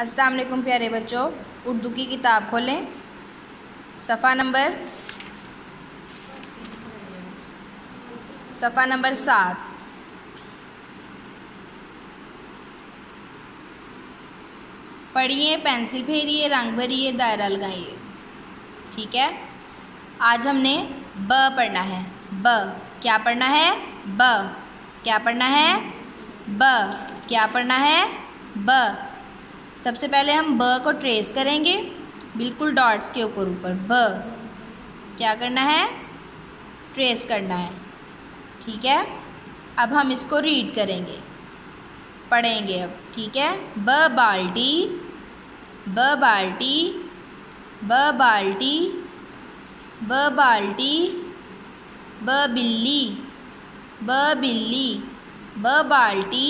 अस्सलाम वालेकुम प्यारे बच्चों, उर्दू की किताब खोलें। सफ़ा नंबर 7। पढ़िए, पेंसिल फेरिए, रंग भरिए, दायरा लगाइए। ठीक है, आज हमने ब पढ़ना है। ब क्या पढ़ना है? ब क्या पढ़ना है? ब क्या पढ़ना है? ब सबसे पहले हम ब को ट्रेस करेंगे, बिल्कुल डॉट्स के ऊपर ब क्या करना है? ट्रेस करना है। ठीक है, अब हम इसको रीड करेंगे, पढ़ेंगे अब। ठीक है, ब बाल्टी, ब बाल्टी, ब बाल्टी, ब बाल्टी, ब बिल्ली, ब बिल्ली, ब बाल्टी,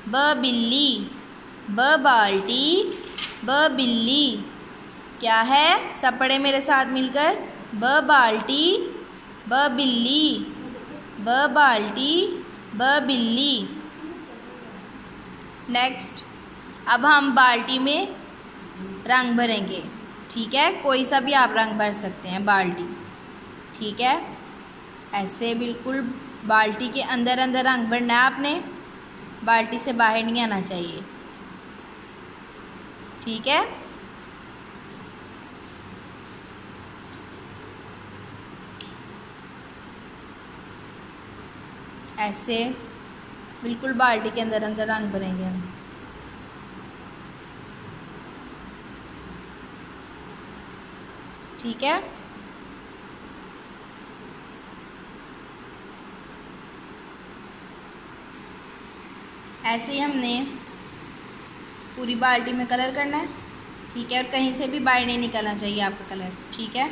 ब बिल्ली, ब बाल्टी, ब बिल्ली। क्या है? सब पढ़े मेरे साथ मिलकर। ब बाल्टी, ब बिल्ली, ब बाल्टी, ब बिल्ली। नेक्स्ट, अब हम बाल्टी में रंग भरेंगे। ठीक है, कोई सा भी आप रंग भर सकते हैं बाल्टी। ठीक है, ऐसे बिल्कुल बाल्टी के अंदर अंदर रंग भरना है आपने, बाल्टी से बाहर नहीं आना चाहिए। ठीक है, ऐसे बिल्कुल बाल्टी के अंदर अंदर रंग भरेंगे हम। ठीक है, ऐसे ही हमने पूरी बाल्टी में कलर करना है। ठीक है, और कहीं से भी बाहर नहीं निकलना चाहिए आपका कलर। ठीक है,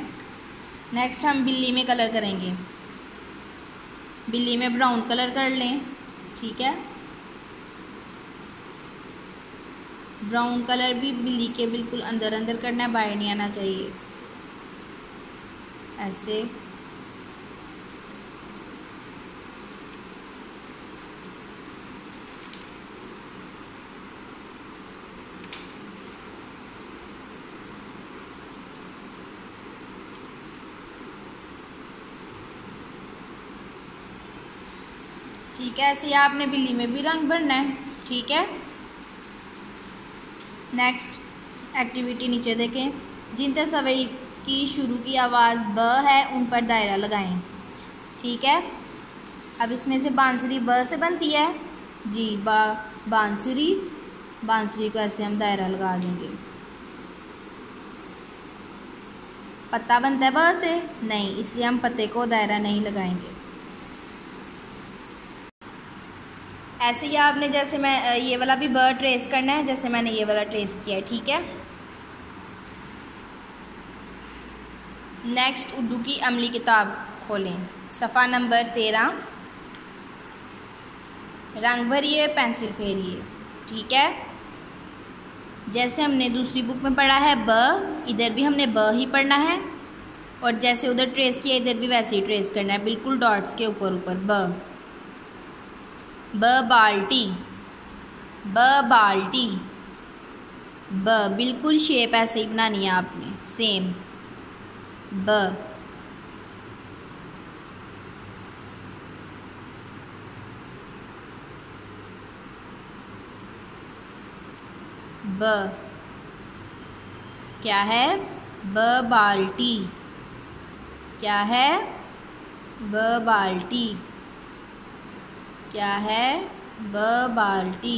नेक्स्ट हम बिल्ली में कलर करेंगे। बिल्ली में ब्राउन कलर कर लें। ठीक है, ब्राउन कलर भी बिल्ली के बिल्कुल अंदर अंदर करना है, बाहर नहीं आना चाहिए। ऐसे ठीक है, ऐसे ही आपने बिल्ली में भी रंग भरना है। ठीक है, नेक्स्ट एक्टिविटी नीचे देखें। जिन तस्वीर की शुरू की आवाज़ ब है उन पर दायरा लगाएं। ठीक है, अब इसमें से बांसुरी ब से बनती है जी। बांसुरी, बांसुरी को ऐसे हम दायरा लगा देंगे। पत्ता बनता है ब से? नहीं, इसलिए हम पत्ते को दायरा नहीं लगाएंगे। ऐसे ही आपने, जैसे मैं ये वाला भी ब ट्रेस करना है, जैसे मैंने ये वाला ट्रेस किया है। ठीक है, नेक्स्ट उर्दू की अमली किताब खोलें। सफ़ा नंबर 13। रंग भरिए, पेंसिल फेरिए। ठीक है, जैसे हमने दूसरी बुक में पढ़ा है ब, इधर भी हमने ब ही पढ़ना है, और जैसे उधर ट्रेस किया इधर भी वैसे ही ट्रेस करना है, बिल्कुल डॉट्स के ऊपर ब। ब बाल्टी, ब बाल्टी, ब बिल्कुल शेप ऐसे ही बनानी है आपने, सेम ब। ब क्या है? ब बाल्टी। क्या है? ब बाल्टी। क्या है? ब बाल्टी।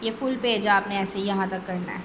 ये फुल पेज आपने ऐसे यहाँ तक करना है।